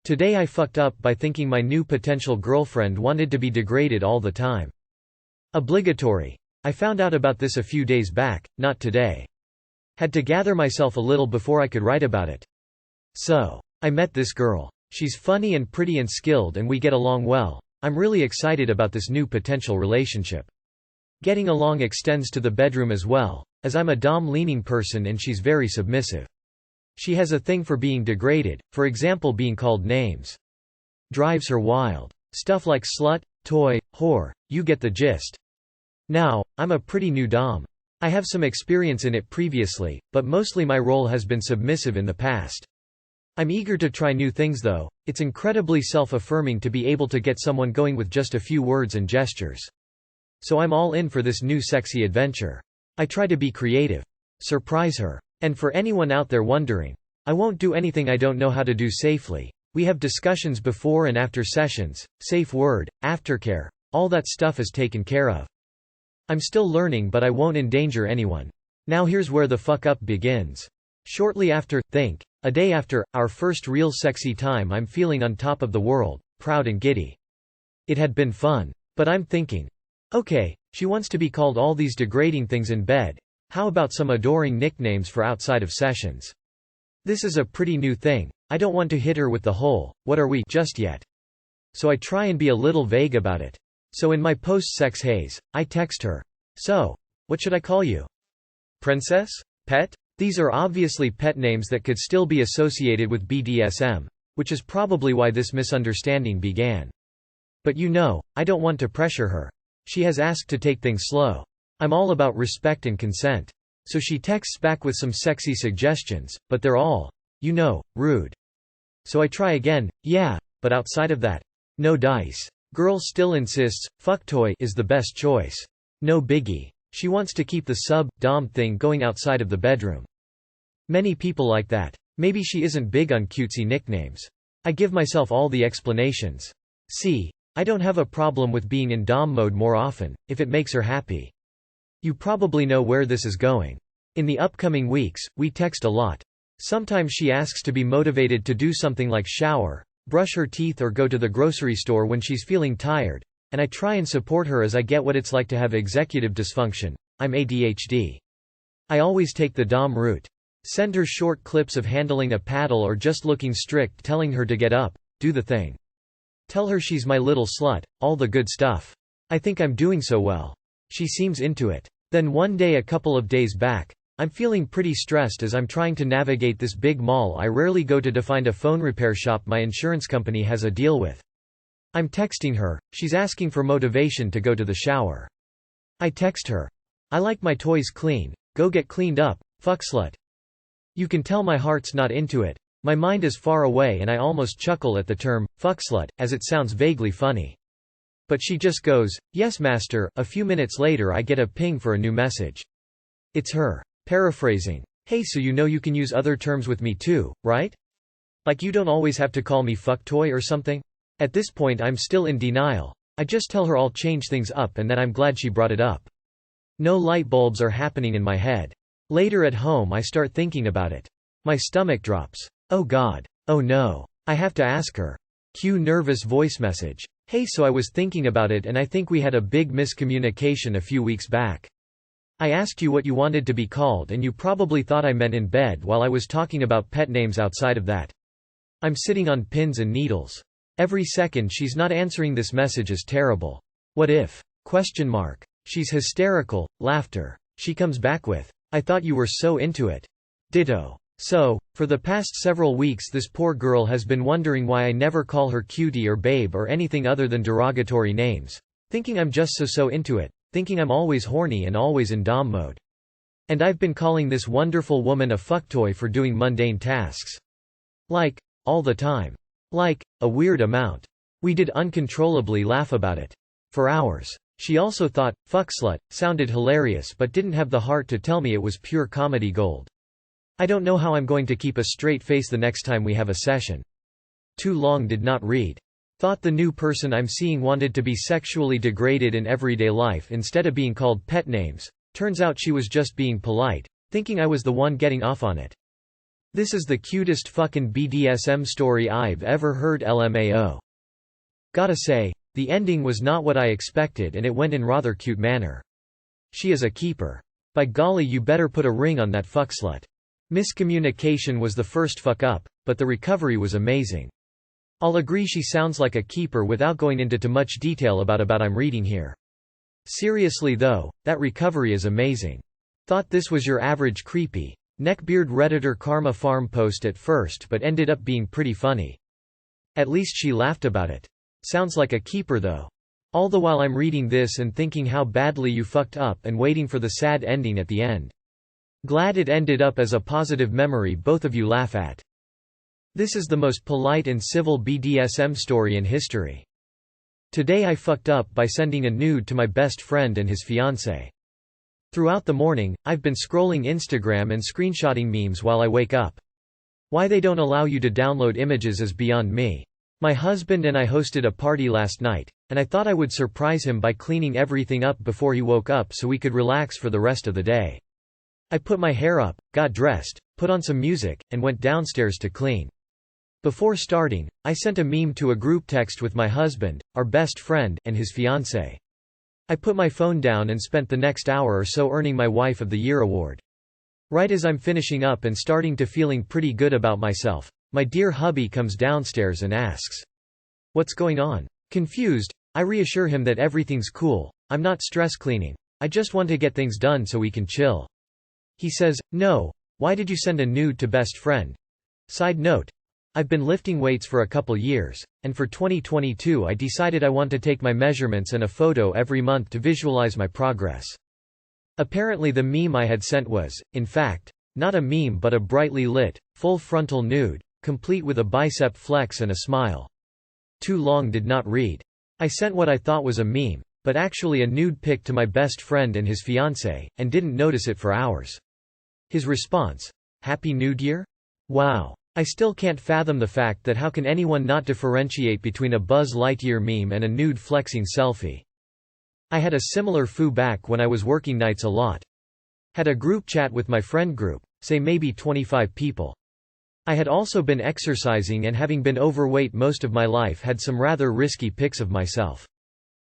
Today I fucked up by thinking my new potential girlfriend wanted to be degraded all the time. Obligatory. I found out about this a few days back, not today. Had to gather myself a little before I could write about it. So, I met this girl. She's funny and pretty and skilled and we get along well. I'm really excited about this new potential relationship. Getting along extends to the bedroom as well, as I'm a dom-leaning person and she's very submissive. She has a thing for being degraded, for example being called names. Drives her wild. Stuff like slut, toy, whore, you get the gist. Now, I'm a pretty new dom. I have some experience in it previously, but mostly my role has been submissive in the past. I'm eager to try new things though. It's incredibly self-affirming to be able to get someone going with just a few words and gestures. So I'm all in for this new sexy adventure. I try to be creative. Surprise her. And for anyone out there wondering, I won't do anything I don't know how to do safely. We have discussions before and after sessions, safe word, aftercare, all that stuff is taken care of. I'm still learning but I won't endanger anyone. Now here's where the fuck up begins. Shortly after, a day after, our first real sexy time I'm feeling on top of the world, proud and giddy. It had been fun. But I'm thinking, okay, she wants to be called all these degrading things in bed. How about some adoring nicknames for outside of sessions? This is a pretty new thing. I don't want to hit her with the whole, what are we, just yet. So I try and be a little vague about it. So in my post-sex haze, I text her. So, what should I call you? Princess? Pet? These are obviously pet names that could still be associated with BDSM, which is probably why this misunderstanding began. But I don't want to pressure her. She has asked to take things slow. I'm all about respect and consent. So she texts back with some sexy suggestions, but they're all, rude. So I try again, yeah, but outside of that, no dice. Girl still insists, fuck toy is the best choice. No biggie. She wants to keep the sub-dom thing going outside of the bedroom. Many people like that. Maybe she isn't big on cutesy nicknames. I give myself all the explanations. See, I don't have a problem with being in dom mode more often, if it makes her happy. You probably know where this is going. In the upcoming weeks, we text a lot. Sometimes she asks to be motivated to do something like shower, brush her teeth or go to the grocery store when she's feeling tired, and I try and support her as I get what it's like to have executive dysfunction. I'm ADHD. I always take the dom route. Send her short clips of handling a paddle or just looking strict telling her to get up, do the thing. Tell her she's my little slut, all the good stuff. I think I'm doing so well. She seems into it. Then one day a couple of days back, I'm feeling pretty stressed as I'm trying to navigate this big mall I rarely go to find a phone repair shop my insurance company has a deal with. I'm texting her, she's asking for motivation to go to the shower. I text her. I like my toys clean, go get cleaned up, fuck slut. You can tell my heart's not into it. My mind is far away and I almost chuckle at the term, fuck slut, as it sounds vaguely funny. But she just goes, yes master. A few minutes later I get a ping for a new message. It's her. Paraphrasing. Hey, so you can use other terms with me too, right? Like you don't always have to call me fucktoy or something? At this point I'm still in denial. I just tell her I'll change things up and that I'm glad she brought it up. No light bulbs are happening in my head. Later at home I start thinking about it. My stomach drops. Oh God. Oh no. I have to ask her. Cue nervous voice message. Hey, so I was thinking about it and I think we had a big miscommunication a few weeks back. I asked you what you wanted to be called and you probably thought I meant in bed while I was talking about pet names outside of that. I'm sitting on pins and needles. Every second she's not answering this message is terrible. What if? ? She's hysterical, laughter. She comes back with, I thought you were so into it. Ditto. So, for the past several weeks this poor girl has been wondering why I never call her cutie or babe or anything other than derogatory names. Thinking I'm just so into it. Thinking I'm always horny and always in dom mode. And I've been calling this wonderful woman a fucktoy for doing mundane tasks. Like, all the time. Like, a weird amount. We did uncontrollably laugh about it. For hours. She also thought, fuck slut, sounded hilarious but didn't have the heart to tell me it was pure comedy gold. I don't know how I'm going to keep a straight face the next time we have a session. Too long did not read. Thought the new person I'm seeing wanted to be sexually degraded in everyday life instead of being called pet names. Turns out she was just being polite, thinking I was the one getting off on it. This is the cutest fucking BDSM story I've ever heard LMAO. Gotta say, the ending was not what I expected and it went in rather cute manner. She is a keeper. By golly, you better put a ring on that fuckslut. Miscommunication was the first fuck up, but the recovery was amazing. I'll agree she sounds like a keeper without going into too much detail about I'm reading here. Seriously though, that recovery is amazing. Thought this was your average creepy, neckbeard Redditor Karma Farm post at first but ended up being pretty funny. At least she laughed about it. Sounds like a keeper though. All the while I'm reading this and thinking how badly you fucked up and waiting for the sad ending at the end. Glad it ended up as a positive memory both of you laugh at. This is the most polite and civil BDSM story in history. Today I fucked up by sending a nude to my best friend and his fiancée. Throughout the morning, I've been scrolling Instagram and screenshotting memes while I wake up. Why they don't allow you to download images is beyond me. My husband and I hosted a party last night, and I thought I would surprise him by cleaning everything up before he woke up so we could relax for the rest of the day. I put my hair up, got dressed, put on some music, and went downstairs to clean. Before starting, I sent a meme to a group text with my husband, our best friend, and his fiancée. I put my phone down and spent the next hour or so earning my Wife of the Year award. Right as I'm finishing up and starting to feeling pretty good about myself, my dear hubby comes downstairs and asks, "What's going on?" Confused, I reassure him that everything's cool, I'm not stress cleaning, I just want to get things done so we can chill. He says, "No, why did you send a nude to best friend?" Side note, I've been lifting weights for a couple years, and for 2022 I decided I want to take my measurements and a photo every month to visualize my progress. Apparently the meme I had sent was, in fact, not a meme but a brightly lit, full frontal nude, complete with a bicep flex and a smile. Too long did not read. I sent what I thought was a meme, but actually a nude pic to my best friend and his fiancée, and didn't notice it for hours. His response, "Happy Nude Year?" Wow. I still can't fathom the fact that how can anyone not differentiate between a Buzz Lightyear meme and a nude flexing selfie. I had a similar foo back when I was working nights a lot. Had a group chat with my friend group, say maybe 25 people. I had also been exercising and having been overweight most of my life had some rather risky pics of myself.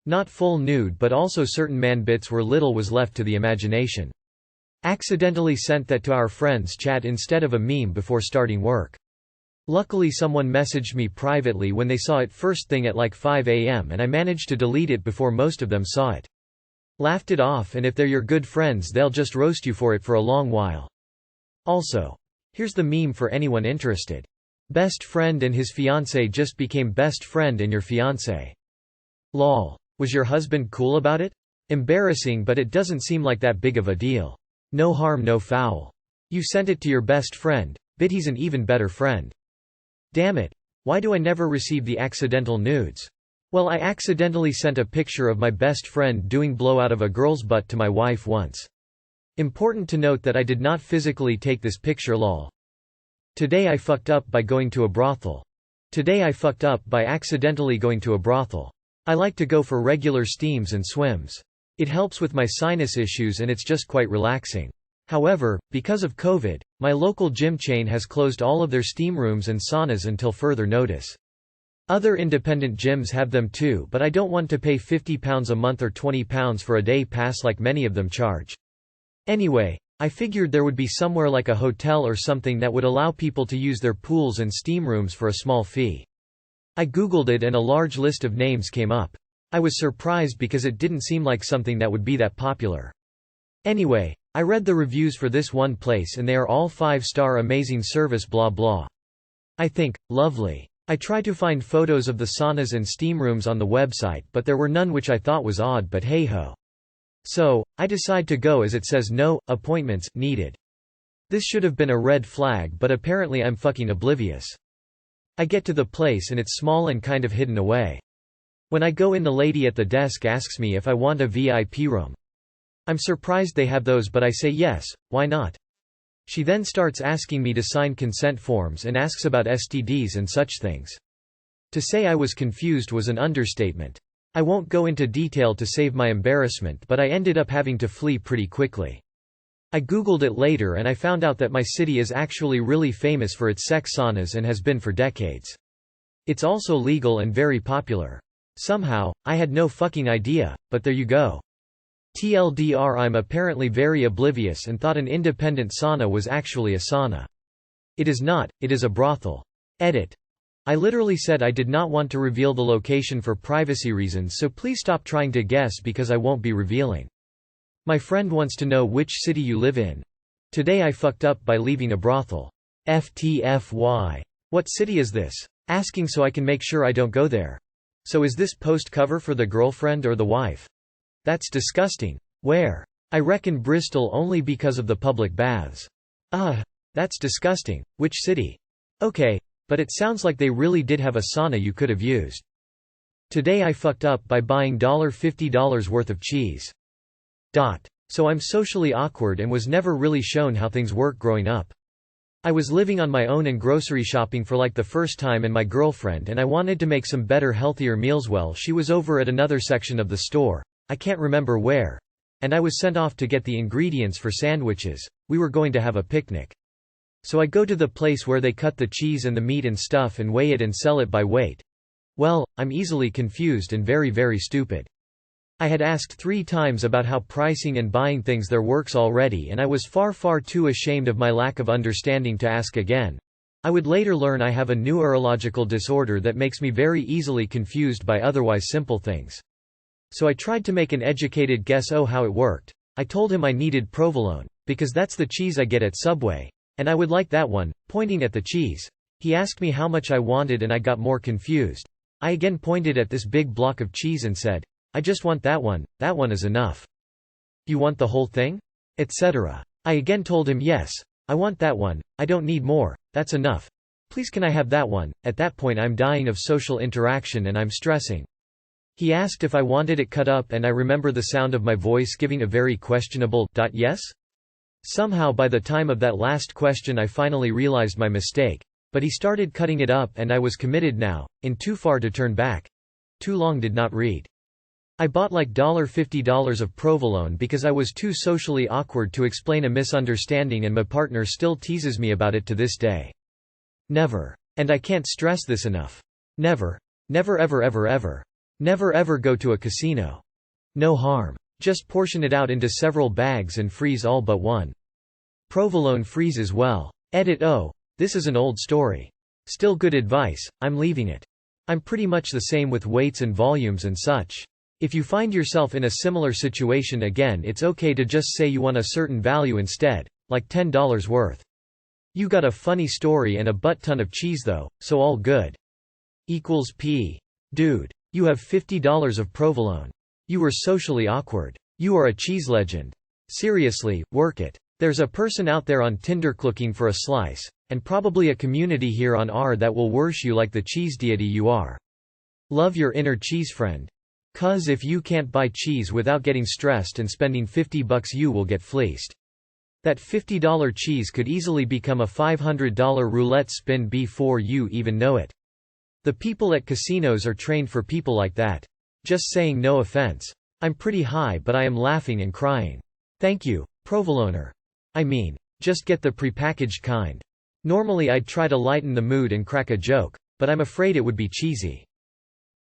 Not full nude but also certain man bits where little was left to the imagination. Accidentally sent that to our friends chat instead of a meme before starting work. Luckily someone messaged me privately when they saw it first thing at like 5 a.m. and I managed to delete it before most of them saw it. Laughed it off, and if they're your good friends they'll just roast you for it for a long while. Also, here's the meme for anyone interested. Best friend and his fiancée just became best friend and your fiancé. Lol. Was your husband cool about it? Embarrassing, but it doesn't seem like that big of a deal. No harm no foul. You sent it to your best friend, but he's an even better friend. Damn it. Why do I never receive the accidental nudes? Well, I accidentally sent a picture of my best friend doing blow out of a girl's butt to my wife once. Important to note that I did not physically take this picture lol. Today I fucked up by going to a brothel. Today I fucked up by accidentally going to a brothel. I like to go for regular steams and swims. It helps with my sinus issues and it's just quite relaxing. However, because of COVID, my local gym chain has closed all of their steam rooms and saunas until further notice. Other independent gyms have them too, but I don't want to pay £50 a month or £20 for a day pass like many of them charge. Anyway, I figured there would be somewhere like a hotel or something that would allow people to use their pools and steam rooms for a small fee. I googled it and a large list of names came up. I was surprised because it didn't seem like something that would be that popular. Anyway, I read the reviews for this one place and they are all 5-star amazing service blah blah. I think, lovely. I tried to find photos of the saunas and steam rooms on the website but there were none, which I thought was odd, but hey ho. So, I decide to go as it says no appointments needed. This should have been a red flag, but apparently I'm fucking oblivious. I get to the place and it's small and kind of hidden away. When I go in, the lady at the desk asks me if I want a VIP room. I'm surprised they have those, but I say yes, why not? She then starts asking me to sign consent forms and asks about STDs and such things. To say I was confused was an understatement. I won't go into detail to save my embarrassment, but I ended up having to flee pretty quickly. I googled it later and I found out that my city is actually really famous for its sex saunas and has been for decades. It's also legal and very popular. Somehow, I had no fucking idea, but there you go. TLDR, I'm apparently very oblivious and thought an independent sauna was actually a sauna. It is not, it is a brothel. Edit. I literally said I did not want to reveal the location for privacy reasons, so please stop trying to guess because I won't be revealing. My friend wants to know which city you live in. Today I fucked up by leaving a brothel. FTFY. What city is this? Asking so I can make sure I don't go there. So is this post cover for the girlfriend or the wife? That's disgusting. Where? I reckon Bristol, only because of the public baths. That's disgusting. Which city? Okay. But it sounds like they really did have a sauna you could have used. Today I fucked up by buying $50 worth of cheese. So I'm socially awkward and was never really shown how things work growing up. I was living on my own and grocery shopping for like the first time and my girlfriend, and I wanted to make some better, healthier meals. Well, she was over at another section of the store, I can't remember where, and I was sent off to get the ingredients for sandwiches. We were going to have a picnic. So I go to the place where they cut the cheese and the meat and stuff and weigh it and sell it by weight. Well, I'm easily confused and very, very stupid. I had asked 3 times about how pricing and buying things there works already, and I was far, far too ashamed of my lack of understanding to ask again. I would later learn I have a neurological disorder that makes me very easily confused by otherwise simple things. So I tried to make an educated guess how it worked. I told him I needed provolone, because that's the cheese I get at Subway. And I would like that one, pointing at the cheese. He asked me how much I wanted and I got more confused. I again pointed at this big block of cheese and said, I just want that one is enough. You want the whole thing? Etc. I again told him yes, I want that one, I don't need more, that's enough. Please can I have that one? At that point I'm dying of social interaction and I'm stressing. He asked if I wanted it cut up and I remember the sound of my voice giving a very questionable yes? Somehow by the time of that last question I finally realized my mistake, but he started cutting it up and I was committed now, in too far to turn back. Too long did not read. I bought like $50 of provolone because I was too socially awkward to explain a misunderstanding, and my partner still teases me about it to this day. Never. And I can't stress this enough. Never. Never ever ever ever. Never ever go to a casino. No harm. Just portion it out into several bags and freeze all but one. Provolone freezes well. Edit. This is an old story. Still good advice, I'm leaving it. I'm pretty much the same with weights and volumes and such. If you find yourself in a similar situation again, it's okay to just say you want a certain value instead, like $10 worth. You got a funny story and a butt-ton of cheese though, so all good. P. Dude. You have $50 of provolone. You were socially awkward. You are a cheese legend. Seriously, work it. There's a person out there on Tinder looking for a slice, and probably a community here on R that will worship you like the cheese deity you are. Love your inner cheese friend. 'Cause if you can't buy cheese without getting stressed and spending $50, you will get fleeced. That $50 cheese could easily become a $500 roulette spin before you even know it. The people at casinos are trained for people like that. Just saying, no offense. I'm pretty high but I am laughing and crying. Thank you, provoloner. I mean, just get the prepackaged kind. Normally I'd try to lighten the mood and crack a joke, but I'm afraid it would be cheesy.